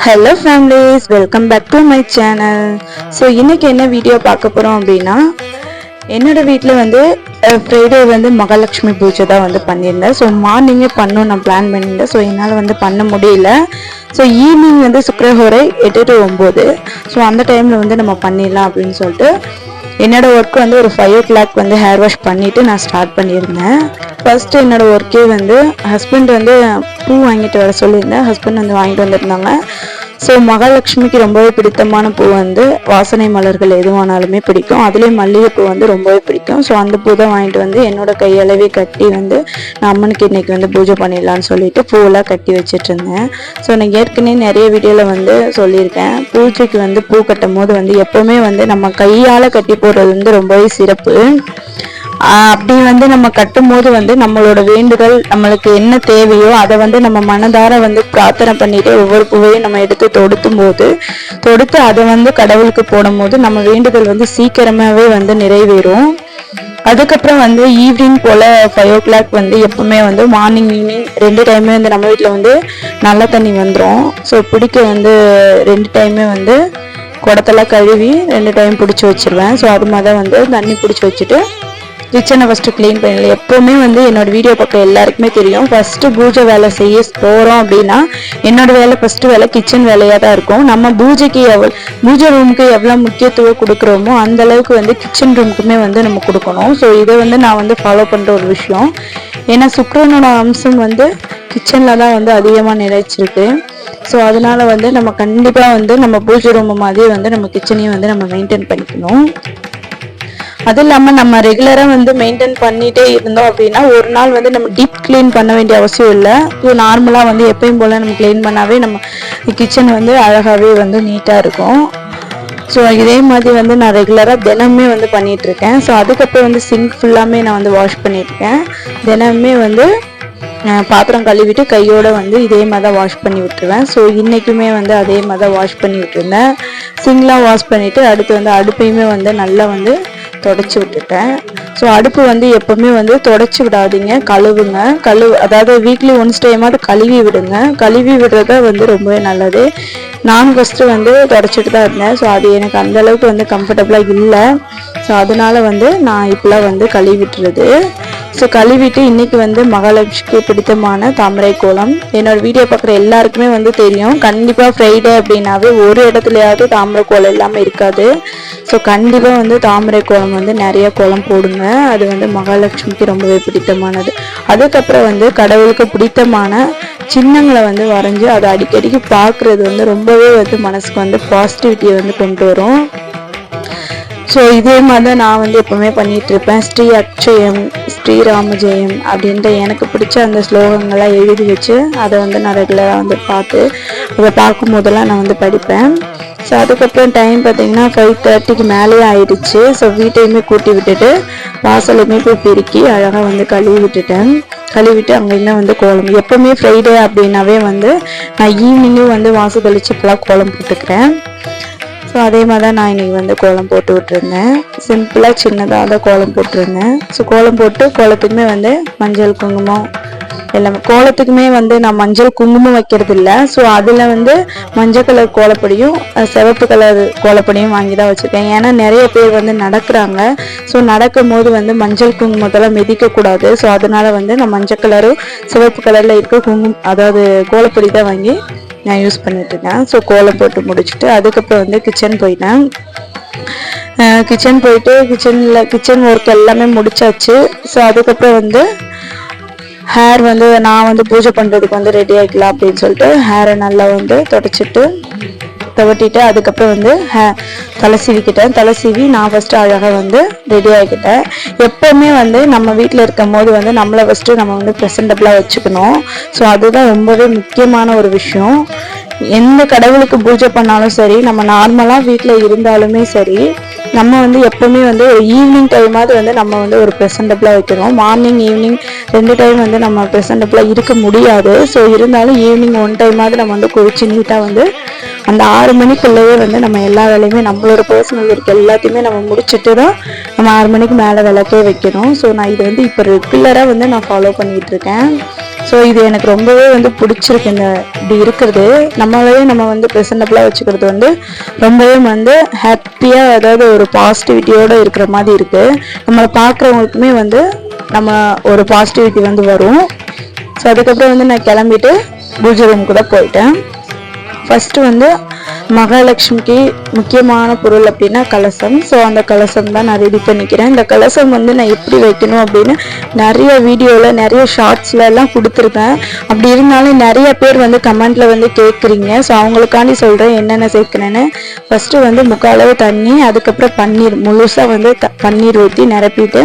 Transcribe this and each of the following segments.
Hello families, welcome back to my channel. So இன்றைக்கி என்ன video பார்க்க போகிறோம் அப்படின்னா, என்னோடய வீட்டில் வந்து ஃப்ரைடே வந்து மகாலட்சுமி பூஜை தான் வந்து பண்ணியிருந்தேன். ஸோ மார்னிங்கே பண்ணணும் நான் பிளான் பண்ணியிருந்தேன். ஸோ என்னால் வந்து பண்ண முடியல. ஸோ ஈவினிங் வந்து சுக்கிரஹோரை 8 to 9. ஸோ அந்த டைமில் வந்து நம்ம பண்ணிடலாம் அப்படின்னு சொல்லிட்டு என்னோடய ஒர்க் வந்து ஒரு 5 o'clock வந்து ஹேர் வாஷ் பண்ணிவிட்டு நான் ஸ்டார்ட் பண்ணியிருந்தேன். ஃபஸ்ட்டு என்னோடய ஒர்க்கே வந்து ஹஸ்பண்ட் வந்து பூ வாங்கிட்டு வர சொல்லியிருந்தேன். ஹஸ்பண்ட் வந்து வாங்கிட்டு வந்திருந்தாங்க. ஸோ மகாலட்சுமிக்கு ரொம்பவே பிடித்தமான பூ வந்து வாசனை மலர்கள் எதுவானாலுமே பிடிக்கும். அதுலேயும் மல்லிகைப்பூ வந்து ரொம்பவே பிடிக்கும். ஸோ அந்த பூ தான் வாங்கிட்டு வந்து என்னோட கையளவே கட்டி வந்து நான் அம்மனுக்கு இன்றைக்கி வந்து பூஜை பண்ணிடலான்னு சொல்லிட்டு பூவெல்லாம் கட்டி வச்சுட்டு இருந்தேன். ஸோ நான் ஏற்கனவே நிறைய வீடியோவில் வந்து சொல்லியிருக்கேன், பூஜைக்கு வந்து பூ கட்டும் போது வந்து எப்போவுமே வந்து நம்ம கையால் கட்டி போடுறது வந்து ரொம்பவே சிறப்பு. அப்படி வந்து நம்ம கட்டும் போது வந்து நம்மளோட வேண்டுதல், நம்மளுக்கு என்ன தேவையோ அதை வந்து நம்ம மனதார வந்து பிரார்த்தனை பண்ணிட்டு ஒவ்வொரு பூவையும் நம்ம எடுத்து தொடுத்து அதை வந்து கடவுளுக்கு போடும் போது நம்ம வேண்டுதல் வந்து சீக்கிரமாவே வந்து நிறைவேறும். அதுக்கப்புறம் வந்து ஈவினிங் போல் 5 o'clock வந்து எப்பவுமே வந்து மார்னிங் ஈவினிங் 2 டைமே வந்து நம்ம வீட்டில் வந்து நல்ல தண்ணி வந்துடும். ஸோ பிடிக்க வந்து 2 டைமே வந்து குடத்தெல்லாம் கழுவி 2 டைம் பிடிச்சி வச்சிருவேன். ஸோ அது மாதிரி தான் வந்து தண்ணி பிடிச்சி வச்சுட்டு கிச்சனை ஃபஸ்ட்டு க்ளீன் பண்ணல. எப்போவுமே வந்து என்னோடய வீடியோ பார்க்க எல்லாருக்குமே தெரியும், ஃபஸ்ட்டு பூஜை வேலை செய்ய போகிறோம் அப்படின்னா என்னோடய வேலை ஃபஸ்ட்டு வேலை கிச்சன் வேலையாக தான் இருக்கும். நம்ம பூஜைக்கு பூஜை ரூமுக்கு எவ்வளோ முக்கியத்துவம் கொடுக்குறோமோ அந்த அளவுக்கு வந்து கிச்சன் ரூமுக்குமே வந்து நம்ம கொடுக்கணும். ஸோ இதை வந்து நான் வந்து ஃபாலோ பண்ணுற ஒரு விஷயம். ஏன்னா சுக்கிரனோட அம்சம் வந்து கிச்சனில் தான் வந்து அதிகமாக நிலைச்சிருக்கு. ஸோ அதனால வந்து நம்ம கண்டிப்பாக வந்து நம்ம பூஜை ரூம் மாதிரியே வந்து நம்ம கிச்சனையும் வந்து நம்ம மெயின்டைன் பண்ணிக்கணும். அது இல்லாமல் நம்ம ரெகுலராக வந்து மெயின்டைன் பண்ணிகிட்டே இருந்தோம் அப்படின்னா ஒரு நாள் வந்து நம்ம டீப் க்ளீன் பண்ண வேண்டிய அவசியம் இல்லை. ஸோ நார்மலாக வந்து எப்பயும் போல் நம்ம க்ளீன் பண்ணாவே நம்ம கிச்சன் வந்து அழகாகவே வந்து நீட்டாக இருக்கும். ஸோ இதே மாதிரி வந்து நான் ரெகுலராக தினமே வந்து பண்ணிகிட்ருக்கேன். ஸோ அதுக்கப்புறம் வந்து சிங்க் ஃபுல்லாமே நான் வந்து வாஷ் பண்ணியிருக்கேன். தினமே வந்து பாத்திரம் கழுவிட்டு கையோடு வந்து இதே மாதிரி தான் வாஷ் பண்ணி விட்டுருவேன். ஸோ இன்றைக்குமே வந்து அதே மாதிரி தான் வாஷ் பண்ணி விட்டுருந்தேன். சிங்க்லாம் வாஷ் பண்ணிவிட்டு அடுத்து வந்து அடுப்பையுமே வந்து நல்லா வந்து தொடச்சி விட்டுட்டேன். ஸோ அடுப்பு வந்து எப்போவுமே வந்து தொடச்சி விடாதீங்க, கழுவுங்க. அதாவது வீக்லி ஒன்ஸ் டைமாவது கழுவி விடுங்க. கழுவி விடுறத வந்து ரொம்பவே நல்லது. நான் ஃபஸ்ட்டு வந்து தொடச்சிட்டு தான் இருந்தேன். ஸோ அது எனக்கு அந்தளவுக்கு வந்து கம்ஃபர்டபுளாக இல்லை. ஸோ அதனால் வந்து நான் இப்போலாம் வந்து கழுவிட்டுறது. ஸோ கழுவிட்டு இன்றைக்கி வந்து மகாலட்சுமிக்கு பிடித்தமான தாமரை கோலம். என்னோடய வீடியோ பார்க்குற எல்லாருக்குமே வந்து தெரியும், கண்டிப்பாக ஃப்ரைடே அப்படின்னாவே ஒரு இடத்துலையாவது தாமரை கோலம் இல்லாமல் இருக்காது. ஸோ கண்டிப்பாக வந்து தாமரை கோலம் வந்து நிறைய கோலம் போடுங்க. அது வந்து மகாலட்சுமிக்கு ரொம்பவே பிடித்தமானது. அதுக்கப்புறம் வந்து கடவுளுக்கு பிடித்தமான சின்னங்களை வந்து வரைஞ்சி அதை அடிக்கடிக்கு பார்க்குறது வந்து ரொம்பவே வந்து மனசுக்கு வந்து பாசிட்டிவிட்டியை வந்து கொண்டு வரும். ஸோ இதே மாதிரி தான் நான் வந்து எப்போவுமே பண்ணிகிட்ருப்பேன். ஸ்ரீ அக்ஷயம் ஸ்ரீராமஜெயம் அப்படின்ட்டு எனக்கு பிடிச்ச அந்த ஸ்லோகங்கள்லாம் எழுதி வச்சு அதை வந்து நான் ரெகுலராக வந்து அதை பார்க்கும் போதெல்லாம் நான் வந்து படிப்பேன். ஸோ அதுக்கப்புறம் டைம் பார்த்திங்கன்னா 5:30க்கு மேலேயே ஆயிடுச்சு. ஸோ வீட்டையுமே கூட்டி விட்டுட்டு வாசலையுமே போய் பெருக்கி அழகாக வந்து கழுவிட்டு அங்கேயுமே வந்து கோலம். எப்போவுமே ஃப்ரைடே அப்படின்னாவே வந்து நான் ஈவினிங்கும் வந்து வாசல் தெளிச்சு இப்போலாம் கோலம் போட்டுக்கிறேன். ஸோ அதே மாதிரி தான் நான் இன்றைக்கி வந்து கோலம் போட்டு விட்டுருந்தேன். சிம்பிளாக சின்னதாக தான் கோலம் போட்டிருந்தேன். ஸோ கோலம் போட்டு கோலத்துக்குமே வந்து மஞ்சள் குங்குமம் எல்லாமே, கோலத்துக்குமே வந்து நான் மஞ்சள் குங்குமம் வைக்கிறது இல்லை. ஸோ அதில் வந்து மஞ்சள் கலர் கோலப்பொடியும் சிவப்பு கலர் கோலப்பொடியும் வாங்கி தான் வச்சுருக்கேன். ஏன்னா நிறைய பேர் வந்து நடக்கிறாங்க. ஸோ நடக்கும் போது வந்து மஞ்சள் குங்குமத்தெல்லாம் மிதிக்கக்கூடாது. ஸோ அதனால் வந்து நான் மஞ்சள் கலரும் சிவப்பு கலரில் இருக்க அதாவது கோலப்பொடி தான் வாங்கி நான் யூஸ் பண்ணிட்டுருக்கேன். ஸோ கோலம் போட்டு முடிச்சுட்டு அதுக்கப்புறம் வந்து கிச்சன் போயிட்டேன். கிச்சன் ஒர்க் எல்லாமே முடிச்சாச்சு. ஸோ அதுக்கப்புறம் வந்து ஹேர் வந்து நான் வந்து பூஜை பண்ணுறதுக்கு வந்து ரெடி ஆகிக்கலாம் அப்படின்னு சொல்லிட்டு ஹேரை நல்லா வந்து துவட்டிட்டு அதுக்கப்புறம் வந்து தலை சீவி நான் ஃபஸ்ட்டு அழகாக வந்து ரெடி ஆகிக்கிட்டேன். எப்போவுமே வந்து நம்ம வீட்டில் இருக்கும் போது வந்து நம்மளை ஃபஸ்ட்டு நம்ம வந்து ப்ரெசன்டபுளாக வச்சுக்கணும். ஸோ அதுதான் ரொம்பவே முக்கியமான ஒரு விஷயம். எந்த கடவுளுக்கு பூஜை பண்ணாலும் சரி, நம்ம நார்மலாக வீட்டில் இருந்தாலுமே சரி, நம்ம வந்து எப்போவுமே வந்து ஒரு ஈவினிங் டைமாவது வந்து நம்ம வந்து ஒரு ப்ரெசன்டபுளாக வைக்கணும். மார்னிங் ஈவினிங் 2 டைம் வந்து நம்ம ப்ரெசன்டபுளாக இருக்க முடியாது. ஸோ இருந்தாலும் ஈவினிங் 1 டைமாவது நம்ம வந்து குளிச்சு நீட்டாக வந்து அந்த 6 மணிக்குள்ளேயே வந்து நம்ம எல்லா வேலையுமே நம்மளோட பர்சனல் ஒர்க் எல்லாத்தையுமே நம்ம முடிச்சுட்டு தான் நம்ம 6 மணிக்கு மேலே விளக்கே வைக்கணும். ஸோ நான் இது வந்து இப்போ ரெகுலராக வந்து நான் ஃபாலோ பண்ணிகிட்ருக்கேன். ஸோ இது எனக்கு ரொம்பவே வந்து பிடிச்சிருக்கு. இந்த இப்படி இருக்கிறது நம்மளே நம்ம வந்து ப்ரெசன்டபுளாக வச்சுக்கிறது வந்து ரொம்பவே வந்து ஹாப்பியாக, அதாவது ஒரு பாசிட்டிவிட்டியோடு இருக்கிற மாதிரி இருக்குது. நம்மளை பார்க்குறவங்களுக்குமே வந்து நம்ம ஒரு பாசிட்டிவிட்டி வந்து வரும். ஸோ அதுக்கப்புறம் வந்து நான் கிளம்பிட்டு பூஜை ரூம் கூட போயிட்டேன். ஃபஸ்ட்டு வந்து மகாலட்சுமிக்கு முக்கியமான பொருள் அப்படின்னா கலசம். ஸோ அந்த கலசம் தான் நான் ரெடி பண்ணிக்கிறேன். இந்த கலசம் வந்து நான் எப்படி வைக்கணும் அப்படின்னு நிறைய வீடியோவில் நிறைய ஷார்ட்ஸில் எல்லாம் கொடுத்துருக்கேன். அப்படி இருந்தாலும் நிறைய பேர் வந்து கமெண்ட்டில் வந்து கேட்குறீங்க. ஸோ அவங்களுக்காண்டி சொல்கிறேன் என்னென்ன சேர்க்கணுன்னு. ஃபஸ்ட்டு வந்து முக்காலவு தண்ணி, அதுக்கப்புறம் பன்னீர் முழுசாக வந்து பன்னீர் ஊற்றி நிரப்பிட்டு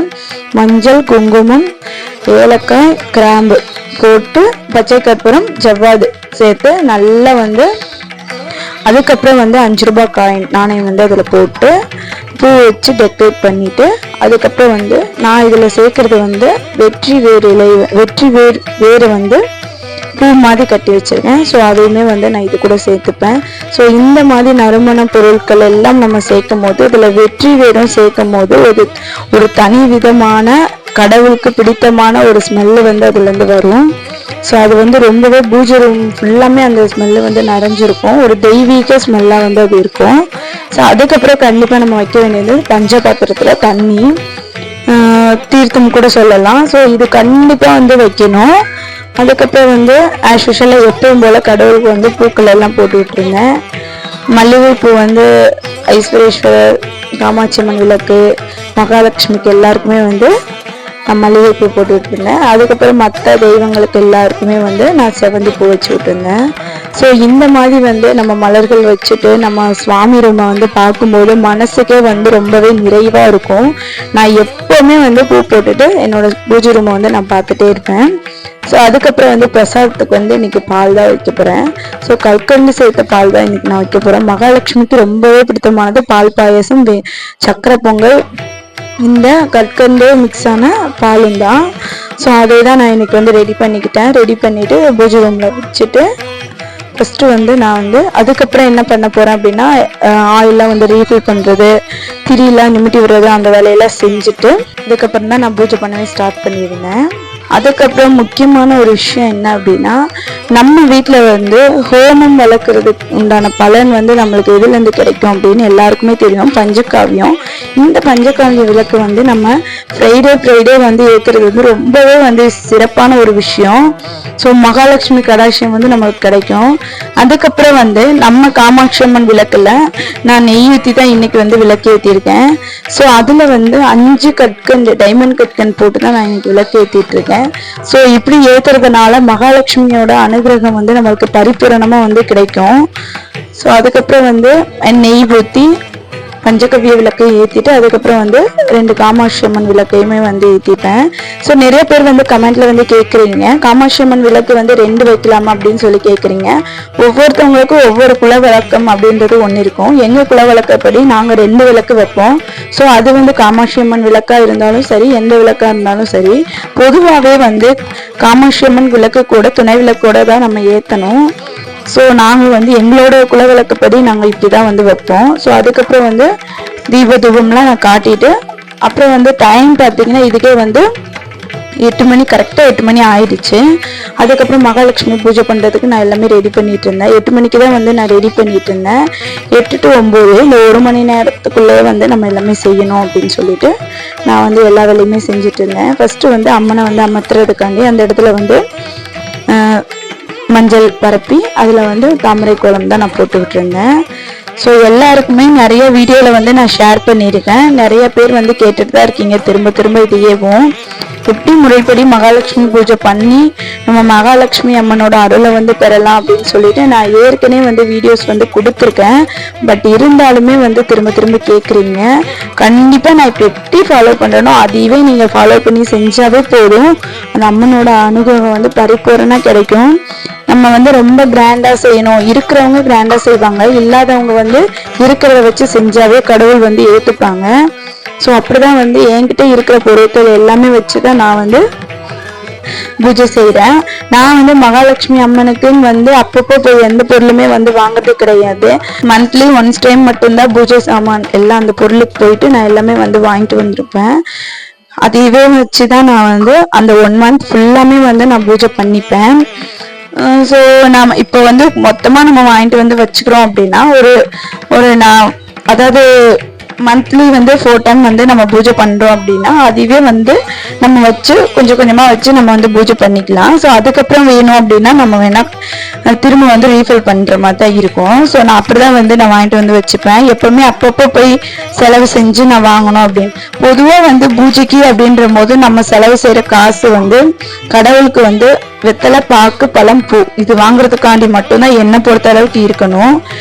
மஞ்சள், குங்குமம், ஏலக்காய், கிராம்பு போட்டு பச்சை கற்பூரம், ஜவ்வாது சேர்த்து நல்லா வந்து அதுக்கப்புறம் வந்து 5 ரூபாய் காயின் நாணயம் வந்து அதில் போட்டு பூ வச்சு டெக்கரேட் பண்ணிவிட்டு அதுக்கப்புறம் வந்து நான் இதில் சேர்க்குறது வந்து வெற்றி வேறு வந்து பூ மாதிரி கட்டி வச்சுருக்கேன். ஸோ அதையுமே வந்து நான் இது கூட சேர்த்துப்பேன். ஸோ இந்த மாதிரி நறுமண பொருட்கள் எல்லாம் நம்ம சேர்க்கும் போது இதில் வெற்றி வேரும் சேர்க்கும் போது ஒரு தனி விதமான கடவுளுக்கு பிடித்தமான ஒரு ஸ்மெல்லு வந்து அதுலேருந்து வரும். ஸோ அது வந்து ரொம்பவே பூஜை ரூம் ஃபுல்லாமே அந்த ஸ்மெல்லு வந்து நிறைஞ்சிருக்கும். ஒரு தெய்வீக ஸ்மெல்லாக வந்து அது இருக்கும். ஸோ அதுக்கப்புறம் கண்டிப்பாக நம்ம வைக்க வேண்டியது பஞ்ச பாத்திரத்தில் தண்ணி, தீர்த்தம் கூட சொல்லலாம். ஸோ இது கண்டிப்பாக வந்து வைக்கணும். அதுக்கப்புறம் வந்து ஆஸ் யூஷுவலாக எப்பவும் போல் கடவுளுக்கு வந்து பூக்கள் எல்லாம் போட்டு விட்டுருந்தேன். மல்லிகைப்பூ வந்து ஐஸ்வரேஸ்வரர், காமாட்சி அம்மன் விளக்கு, மகாலட்சுமிக்கு எல்லாருக்குமே வந்து நான் மல்லிகைப்பூ போட்டு விட்டுருந்தேன். அதுக்கப்புறம் மற்ற தெய்வங்களுக்கு எல்லாருக்குமே வந்து நான் செவந்தி பூ வச்சு விட்டுருந்தேன். ஸோ இந்த மாதிரி வந்து நம்ம மலர்கள் வச்சுட்டு நம்ம சுவாமி ரூமை வந்து பார்க்கும்போது மனசுக்கே வந்து ரொம்பவே நிறைவாக இருக்கும். நான் எப்போவுமே வந்து பூ போட்டுட்டு என்னோட பூஜை ரூமை வந்து நான் பார்த்துட்டே இருப்பேன். ஸோ அதுக்கப்புறம் வந்து பிரசாதத்துக்கு வந்து இன்னைக்கு பால் தான் வைக்க போகிறேன். ஸோ கற்கண்டு சேர்த்த பால் தான் இன்னைக்கு நான் வைக்க போகிறேன். மகாலட்சுமிக்கு ரொம்பவே பிடித்தமானது பால் பாயசம், சக்கரை பொங்கல், இந்த கற்கண்டு மிக்ஸ் ஆன பாலும் தான். ஸோ அதை தான் நான் இன்னைக்கு வந்து ரெடி பண்ணிக்கிட்டேன். ரெடி பண்ணிவிட்டு பூஜை ரூமில் வச்சுட்டு ஃபஸ்ட்டு வந்து நான் வந்து அதுக்கப்புறம் என்ன பண்ண போகிறேன் அப்படின்னா ஆயிலெலாம் வந்து ரீஃபில் பண்ணுறது, திரியெலாம் நிமிட்டி விடுறது, அந்த வேலையெல்லாம் செஞ்சுட்டு அதுக்கப்புறம் தான் நான் பூஜை பண்ணவே ஸ்டார்ட் பண்ணியிருந்தேன். அதுக்கப்புறம் முக்கியமான ஒரு விஷயம் என்ன அப்படின்னா, நம்ம வீட்டில் வந்து ஹோமம் வளர்க்குறதுக்கு உண்டான பலன் வந்து நம்மளுக்கு எதுலேருந்து கிடைக்கும் அப்படின்னு எல்லாருக்குமே தெரியும், பஞ்சகாவியம். இந்த பஞ்சகாவிய விளக்கு வந்து நம்ம ஃப்ரைடே வந்து ஏற்றுறது வந்து ரொம்பவே வந்து சிறப்பான ஒரு விஷயம். ஸோ மகாலட்சுமி கடாட்சியம் வந்து நம்மளுக்கு கிடைக்கும். அதுக்கப்புறம் வந்து நம்ம காமாட்சி அம்மன் விளக்குல நான் நெய் ஊற்றி தான் இன்னைக்கு வந்து விளக்கு ஏற்றிருக்கேன். ஸோ அதில் வந்து 5 கற்கண்டு டைமண்ட் கற்கண்டு போட்டு தான் நான் இன்னைக்கு விளக்கு ஏற்றிட்டு இருக்கேன். ஸோ இப்படி ஏற்றுறதுனால மகாலட்சுமியோட அனுகிரகம் வந்து நம்மளுக்கு பரிபூரணமாக வந்து கிடைக்கும். ஸோ அதுக்கப்புறம் வந்து நெய் ஊற்றி பஞ்சகவ்ய விளக்கை ஏற்றிட்டு அதுக்கப்புறம் வந்து 2 காமாட்சி அம்மன் விளக்கையுமே வந்து ஏற்றிப்பேன். ஸோ நிறைய பேர் வந்து கமெண்ட்ல வந்து கேட்குறீங்க, காமாட்சி அம்மன் விளக்கு வந்து 2 வைக்கலாமா அப்படின்னு சொல்லி கேட்குறீங்க. ஒவ்வொருத்தவங்களுக்கும் ஒவ்வொரு குல விளக்கம் அப்படின்றது ஒன்று இருக்கும். எங்கள் குல விளக்கப்படி நாங்கள் 2 விளக்கு வைப்போம். ஸோ அது வந்து காமாட்சி அம்மன் விளக்காக இருந்தாலும் சரி, எந்த விளக்காக இருந்தாலும் சரி, பொதுவாகவே வந்து காமாட்சி அம்மன் விளக்கு கூட துணை விளக்கோட தான் நம்ம ஏற்றணும். ஸோ நாங்கள் வந்து எங்களோட குலவிளக்குப்படி நாங்கள் இப்படி தான் வந்து வைப்போம். ஸோ அதுக்கப்புறம் வந்து தீபம்லாம் நான் காட்டிட்டு அப்புறம் வந்து டைம் பார்த்தீங்கன்னா இதுக்கே வந்து 8 மணி, கரெக்டாக 8 மணி ஆயிடுச்சு. அதுக்கப்புறம் மகாலட்சுமி பூஜை பண்ணுறதுக்கு நான் எல்லாமே ரெடி பண்ணிட்டு இருந்தேன். 8 மணிக்கு தான் வந்து நான் ரெடி பண்ணிட்டு இருந்தேன். 8 to 9 இந்த 1 மணி நேரத்துக்குள்ளே வந்து நம்ம எல்லாமே செய்யணும் அப்படின்னு சொல்லிட்டு நான் வந்து எல்லா வேலையுமே செஞ்சுட்டு இருந்தேன். ஃபர்ஸ்ட் வந்து அம்மனை வந்து அமர்த்துறதுக்காண்டி அந்த இடத்துல வந்து மஞ்சள் பரப்பி அதில் வந்து தாமரை கோலம் தான் நான் போட்டு விட்டுருந்தேன். ஸோ எல்லாருக்குமே நிறைய வீடியோவில் வந்து நான் ஷேர் பண்ணியிருக்கேன். நிறைய பேர் வந்து கேட்டுட்டு தான் இருக்கீங்க திரும்ப இதையேவும். எப்படி முறைப்படி மகாலட்சுமி பூஜை பண்ணி நம்ம மகாலட்சுமி அம்மனோட அருளை வந்து பெறலாம் அப்படின்னு சொல்லிட்டு நான் ஏற்கனவே வந்து வீடியோஸ் வந்து கொடுத்துருக்கேன். பட் இருந்தாலுமே வந்து திரும்ப கேட்குறீங்க. கண்டிப்பாக நான் இப்போ எப்படி ஃபாலோ பண்ணுறேனோ அதையவே நீங்கள் ஃபாலோ பண்ணி செஞ்சாவே போதும். அந்த அம்மனோட அனுகிரகம் வந்து பரிபூரணமாக கிடைக்கும். நம்ம வந்து ரொம்ப கிராண்டாக செய்யணும், இருக்கிறவங்க கிராண்டாக செய்வாங்க, இல்லாதவங்க வந்து இருக்கிறத வச்சு செஞ்சாவே கடவுள் வந்து ஏற்றுப்பாங்க. ஸோ அப்படிதான் வந்து என்கிட்ட இருக்கிற பொருட்கள் எல்லாமே வச்சு தான் நான் வந்து பூஜை செய்கிறேன். நான் வந்து மகாலட்சுமி அம்மனுக்குன்னு வந்து அப்பப்போ போய் எந்த பொருளுமே வந்து வாங்குறது கிடையாது. மந்த்லி ஒன்ஸ் டைம் மட்டும்தான் பூஜை சாமான் எல்லாம் அந்த பொருளுக்கு போயிட்டு நான் எல்லாமே வந்து வாங்கிட்டு வந்திருப்பேன். அதையவே வச்சுதான் நான் வந்து அந்த 1 மந்த் ஃபுல்லாமே வந்து நான் பூஜை பண்ணிப்பேன். ஸோ நாம இப்போ வந்து மொத்தமா நம்ம வாங்கிட்டு வந்து வச்சுக்கிறோம் அப்படின்னா ஒரு ஒரு நான் அதாவது மந்த்லி வந்து 4 டைம் வந்து நம்ம பூஜை பண்றோம் அப்படின்னா அதுவே வந்து நம்ம வச்சு கொஞ்சம் கொஞ்சமா வச்சு நம்ம வந்து பூஜை பண்ணிக்கலாம். ஸோ அதுக்கப்புறம் வேணும் அப்படின்னா நம்ம வேணா திரும்ப வந்து ரீஃபில் பண்ற மாதிரி தான் இருக்கும். ஸோ நான் அப்படிதான் வந்து நான் வாங்கிட்டு வந்து வச்சுப்பேன். எப்பவுமே அப்பப்போ போய் செலவு செஞ்சு நான் வாங்கணும் அப்படின்னு. பொதுவா வந்து பூஜைக்கு அப்படின்ற போது நம்ம செலவு செய்யற காசு வந்து கடவுளுக்கு வந்து வெத்தலை, பாக்கு, பழம், பூ இது வாங்குறதுக்காண்டி மட்டும்தான் என்னை பொறுத்த அளவுக்கு இருக்கணும்.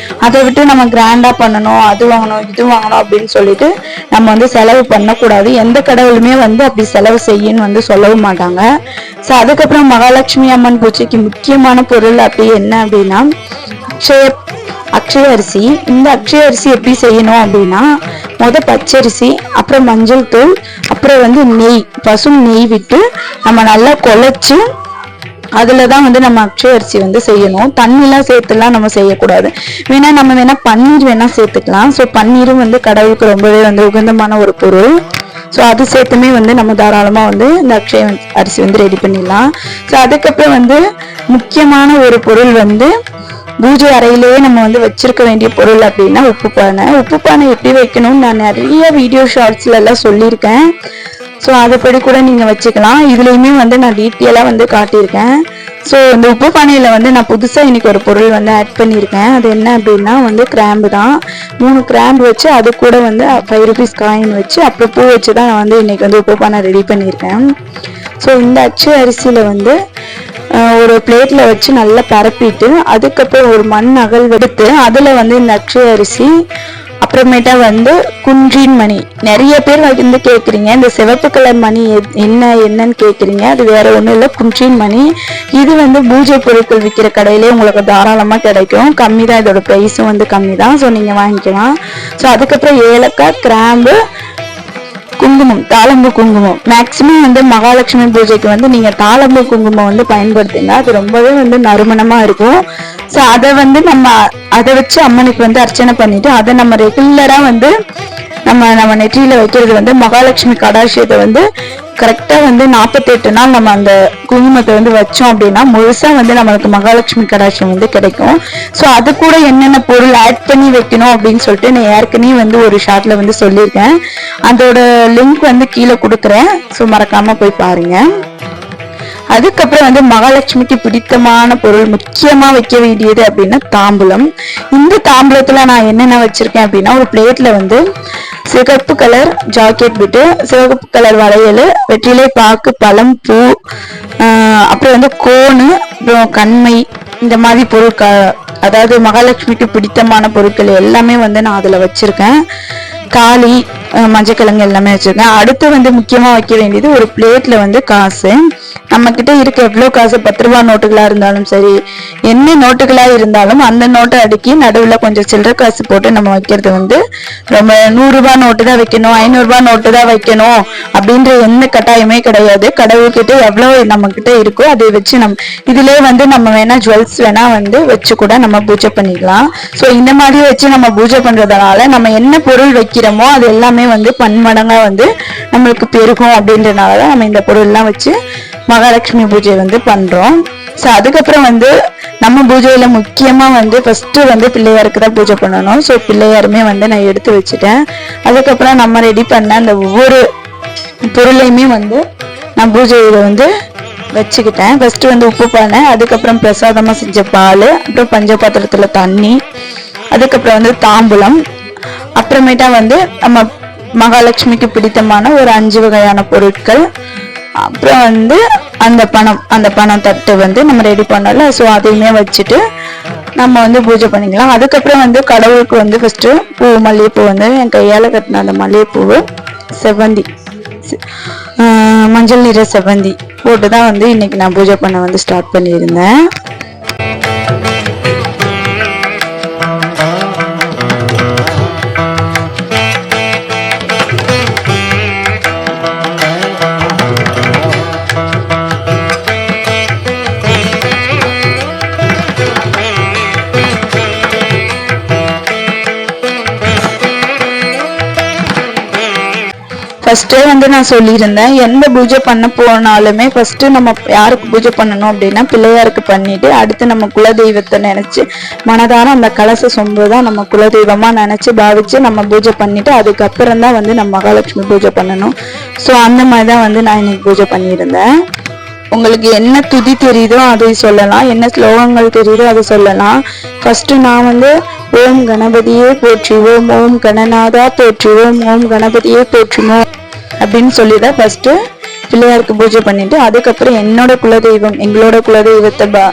அதை விட்டு நம்ம கிராண்டா பண்ணணும், அது வாங்கணும், இது வாங்கணும் அப்படின்னு சொல்லிட்டு நம்ம வந்து செலவு பண்ணக்கூடாது. எந்த கடவுளுமே வந்து அப்படி செலவு செய்யன்னு வந்து சொல்லவும் மாட்டாங்க. ஸோ அதுக்கப்புறம் மகாலட்சுமி அம்மன் பூஜைக்கு முக்கியமான பொருள் அப்படி என்ன அப்படின்னா அக்ஷய அரிசி. இந்த அக்ஷய அரிசி எப்படி செய்யணும் அப்படின்னா பச்சரிசி, அப்புறம் மஞ்சள் தூள், அப்புறம் வந்து நெய், பசும் நெய் விட்டு நம்ம நல்லா குழைச்சு அதுலதான் வந்து நம்ம அக்ஷய அரிசி வந்து செய்யணும். தண்ணிலாம் சேர்த்துலாம் நம்ம செய்யக்கூடாது. நம்ம வேணா பன்னீர் வேணா சேர்த்துக்கலாம். ஸோ பன்னீரும் வந்து கடவுளுக்கு ரொம்பவே வந்து உகந்தமான ஒரு பொருள். ஸோ அது சேர்த்துமே வந்து நம்ம தாராளமா வந்து இந்த அக்ஷய அரிசி வந்து ரெடி பண்ணிடலாம். ஸோ அதுக்கப்புறம் வந்து முக்கியமான ஒரு பொருள் வந்து பூஜை அறையிலேயே நம்ம வந்து வச்சிருக்க வேண்டிய பொருள் அப்படின்னா உப்பு பானை. உப்பு பானை எப்படி வைக்கணும்னு நான் நிறைய வீடியோ ஷார்ட்ஸ்ல எல்லாம் சொல்லியிருக்கேன். ஸோ அதைப்படி கூட நீங்கள் வச்சுக்கலாம். இதுலேயுமே வந்து நான் டீட்டெயிலாக வந்து காட்டியிருக்கேன். ஸோ இந்த உப்பு பானையில் வந்து நான் புதுசாக இன்னைக்கு ஒரு பொருள் வந்து ஆட் பண்ணியிருக்கேன். அது என்ன அப்படின்னா வந்து கிராம்பு தான். 3 கிராம்பு வச்சு அது கூட வந்து 5 ருபீஸ் காயின் வச்சு அப்புறம் பூ வச்சு தான் நான் வந்து இன்னைக்கு வந்து உப்பு பானை ரெடி பண்ணியிருக்கேன். ஸோ இந்த அக்ஷய அரிசியில் வந்து ஒரு பிளேட்ல வச்சு நல்லா பரப்பிட்டு அதுக்கப்புறம் ஒரு மண் அகல் எடுத்து அதில் வந்து இந்த அக்ஷய அரிசி, அப்புறமேட்டா வந்து குன்றின் மணி. நிறைய பேர் வந்து கேக்குறீங்க இந்த சிவப்பு கலர் மணி என்னன்னு கேக்குறீங்க. அது வேற ஒண்ணும் இல்லை, குன்றின் மணி. இது வந்து பூஜை பொருட்கள் விற்கிற கடையிலே உங்களுக்கு தாராளமா கிடைக்கும். கம்மி தான், இதோட பிரைஸும் வந்து கம்மி தான். ஸோ நீங்க வாங்கிக்கலாம். ஸோ அதுக்கப்புறம் ஏலக்காய், கிராம்பு, குங்குமம், தாளம்பு குங்குமம். மேக்சிமம் வந்து மகாலட்சுமி பூஜைக்கு வந்து நீங்க தாளம்பு குங்குமம் வந்து பயன்படுத்துங்க. அது ரொம்பவே வந்து நறுமணமா இருக்கும். ஸோ அதை வந்து நம்ம அதை வச்சு அம்மனுக்கு வந்து அர்ச்சனை பண்ணிட்டு அதை நம்ம ரெகுலரா வந்து நம்ம நெற்றியில வைக்கிறது வந்து மகாலட்சுமி கடாட்சியத்தை வந்து கரெக்டா வந்து 48 நாள் நம்ம அந்த குங்குமத்தை வந்து வச்சோம் அப்படின்னா முழுசா வந்து நம்மளுக்கு மகாலட்சுமி கடாட்சியம் வந்து கிடைக்கும். ஸோ அது கூட என்னென்ன பொருள் ஆட் பண்ணி வைக்கணும் அப்படின்னு சொல்லிட்டு நான் ஏற்கனவே வந்து ஒரு ஷார்ட்ல வந்து சொல்லியிருக்கேன். அதோட லிங்க் வந்து கீழே கொடுக்குறேன். ஸோ மறக்காம போய் பாருங்க. அதுக்கப்புறம் வந்து மகாலட்சுமிக்கு பிடித்தமான பொருள் முக்கியமா வைக்க வேண்டியது அப்படின்னா தாம்பூலம். இந்த தாம்பூலத்துல நான் என்னென்ன வச்சிருக்கேன் அப்படின்னா ஒரு பிளேட்ல வந்து சிகப்பு கலர் ஜாக்கெட் விட்டு, சிவப்பு கலர் வளையல், வெற்றிலை பாக்கு, பழம், பூ, அப்புறம் வந்து கோனு, அப்புறம் கண்மை, இந்த மாதிரி பொருட்கள் அதாவது மகாலட்சுமிக்கு பிடித்தமான பொருட்கள் எல்லாமே வந்து நான் அதுல வச்சிருக்கேன். தாலி, மஞ்சக்கிழங்கு எல்லாமே வச்சிருக்கேன். அடுத்து வந்து முக்கியமா வைக்க வேண்டியது ஒரு பிளேட்ல வந்து காசு. நம்ம கிட்ட இருக்க எவ்வளவு காசு 10 ரூபாய் நோட்டுகளா இருந்தாலும் சரி, என்ன நோட்டுகளா இருந்தாலும் அந்த நோட்டை அடுக்கி நடுவுல கொஞ்சம் சில்லறை காசு போட்டு நம்ம வைக்கிறது வந்து ரொம்ப 100 ரூபாய் நோட்டு தான் வைக்கணும், 500 ரூபாய் நோட்டு தான் வைக்கணும் அப்படின்ற எந்த கட்டாயமே கிடையாது. கடவுள்கிட்ட எவ்வளவு நம்ம கிட்ட இருக்கோ அதை வச்சு இதுலயே வந்து நம்ம வேணா ஜுவல்ஸ் வேணா வந்து வச்சு கூட நம்ம பூஜை பண்ணிக்கலாம். ஸோ இந்த மாதிரி வச்சு நம்ம பூஜை பண்றதுனால நம்ம என்ன பொருள் வைக்கிறோமோ அது எல்லாமே வந்து பன்மடங்கா வந்து நம்மளுக்கு பெருகும். அப்படின்றதுனாலதான் நம்ம இந்த பொருள் எல்லாம் வச்சு மகாலட்சுமி பூஜை வந்து பண்றோம். ஸோ அதுக்கப்புறம் வந்து நம்ம பூஜையில முக்கியமா வந்து ஃபர்ஸ்ட் வந்து பிள்ளையாருக்கு தான் பூஜை பண்ணணும். ஸோ பிள்ளையாருமே வந்து நான் எடுத்து வச்சுட்டேன். அதுக்கப்புறம் நம்ம ரெடி பண்ண அந்த ஒவ்வொரு பொருளையுமே வந்து நான் பூஜையில வந்து வச்சுக்கிட்டேன். ஃபர்ஸ்ட் வந்து உப்பு பானை, அதுக்கப்புறம் பிரசாதமா செஞ்ச பால், அப்புறம் பஞ்ச பாத்திரத்துல தண்ணி, அதுக்கப்புறம் வந்து தாம்பூலம், அப்புறமேட்டா வந்து நம்ம மகாலட்சுமிக்கு பிடித்தமான ஒரு 5 வகையான பொருட்கள், அப்புறம் வந்து அந்த பணம் தட்டு வந்து நம்ம ரெடி பண்ணல. ஸோ அதையுமே வச்சுட்டு நம்ம வந்து பூஜை பண்ணிக்கலாம். அதுக்கப்புறம் வந்து கடவுளுக்கு வந்து ஃபர்ஸ்ட் பூ, மல்லிகைப்பூ வந்து என் கையால கட்டின அந்த மல்லிகைப்பூவு, செவ்வந்தி, மஞ்சள் நிற செவ்வந்தி போட்டுதான் வந்து இன்னைக்கு நான் பூஜை பண்ண வந்து ஸ்டார்ட் பண்ணியிருந்தேன். ஃபர்ஸ்டே வந்து நான் சொல்லியிருந்தேன், எந்த பூஜை பண்ண போனாலுமே ஃபர்ஸ்ட் நம்ம யாருக்கு பூஜை பண்ணணும் அப்படின்னா பிள்ளையாருக்கு பண்ணிட்டு அடுத்து நம்ம குலதெய்வத்தை நினைச்சு மனதார அந்த கலச சொம்பு தான் நம்ம குலதெய்வமா நினைச்சு பாவிச்சு நம்ம பூஜை பண்ணிட்டு அதுக்கப்புறம் தான் வந்து நம்ம மகாலட்சுமி பூஜை பண்ணணும். ஸோ அந்த மாதிரி தான் வந்து நான் இன்னைக்கு பூஜை பண்ணியிருந்தேன். உங்களுக்கு என்ன துதி தெரியுதோ அதை சொல்லலாம், என்ன ஸ்லோகங்கள் தெரியுதோ அதை சொல்லலாம். ஃபர்ஸ்ட் நான் வந்து ஓம் கணபதியே போற்றுவோம், ஓம் கணநாதா போற்றுவோம், ஓம் கணபதியே போற்றுவோம் அப்படின்னு சொல்லிதான் ஃபர்ஸ்ட் பிள்ளையாருக்கு பூஜை பண்ணிட்டு அதுக்கப்புறம் என்னோட குலதெய்வம் எங்களோட குலதெய்வத்தை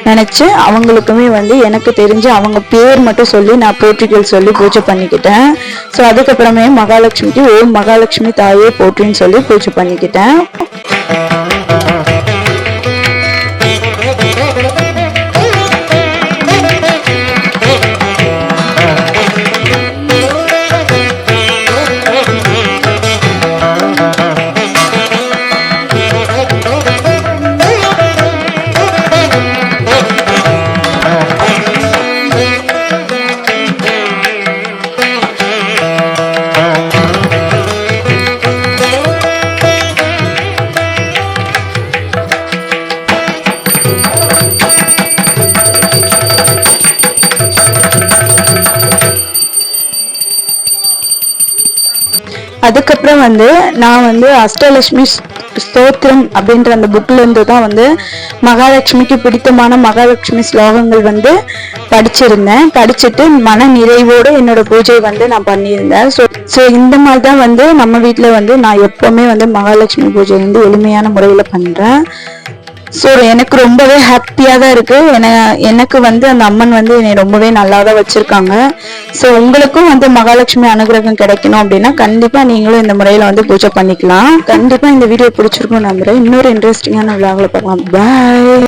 நினைச்சு அவங்களுக்குமே வந்து எனக்கு தெரிஞ்சு அவங்க பேர் மட்டும் சொல்லி நான் போற்றிகள் சொல்லி பூஜை பண்ணிக்கிட்டேன். ஸோ அதுக்கப்புறமே மகாலட்சுமிக்கு ஓம் மகாலட்சுமி தாயே போற்றின்னு சொல்லி பூஜை பண்ணிக்கிட்டேன். அதுக்கப்புறம் வந்து நான் வந்து அஷ்டலட்சுமி ஸ்தோத்திரம் அப்படின்ற அந்த புக்ல இருந்து தான் வந்து மகாலட்சுமிக்கு பிடித்தமான மகாலட்சுமி ஸ்லோகங்கள் வந்து படிச்சுட்டு மன நிறைவோடு என்னோட பூஜை வந்து நான் பண்ணியிருந்தேன். ஸோ இந்த மாதிரி தான் வந்து நம்ம வீட்டுல வந்து நான் எப்பவுமே வந்து மகாலட்சுமி பூஜை வந்து எளிமையான முறையில பண்றேன். ஸோ எனக்கு ரொம்பவே ஹாப்பியாக தான் இருக்கு. எனக்கு வந்து அந்த அம்மன் வந்து என்னை ரொம்பவே நல்லா தான் வச்சிருக்காங்க. ஸோ உங்களுக்கும் வந்து மகாலட்சுமி அனுகிரகம் கிடைக்கணும் அப்படின்னா கண்டிப்பா நீங்களும் இந்த முறையில வந்து பூஜை பண்ணிக்கலாம். கண்டிப்பா இந்த வீடியோ பிடிச்சிருக்கும் நம்புறேன். இன்னொரு இன்ட்ரெஸ்டிங்கான விழாவில் பார்க்கலாம். பாய்.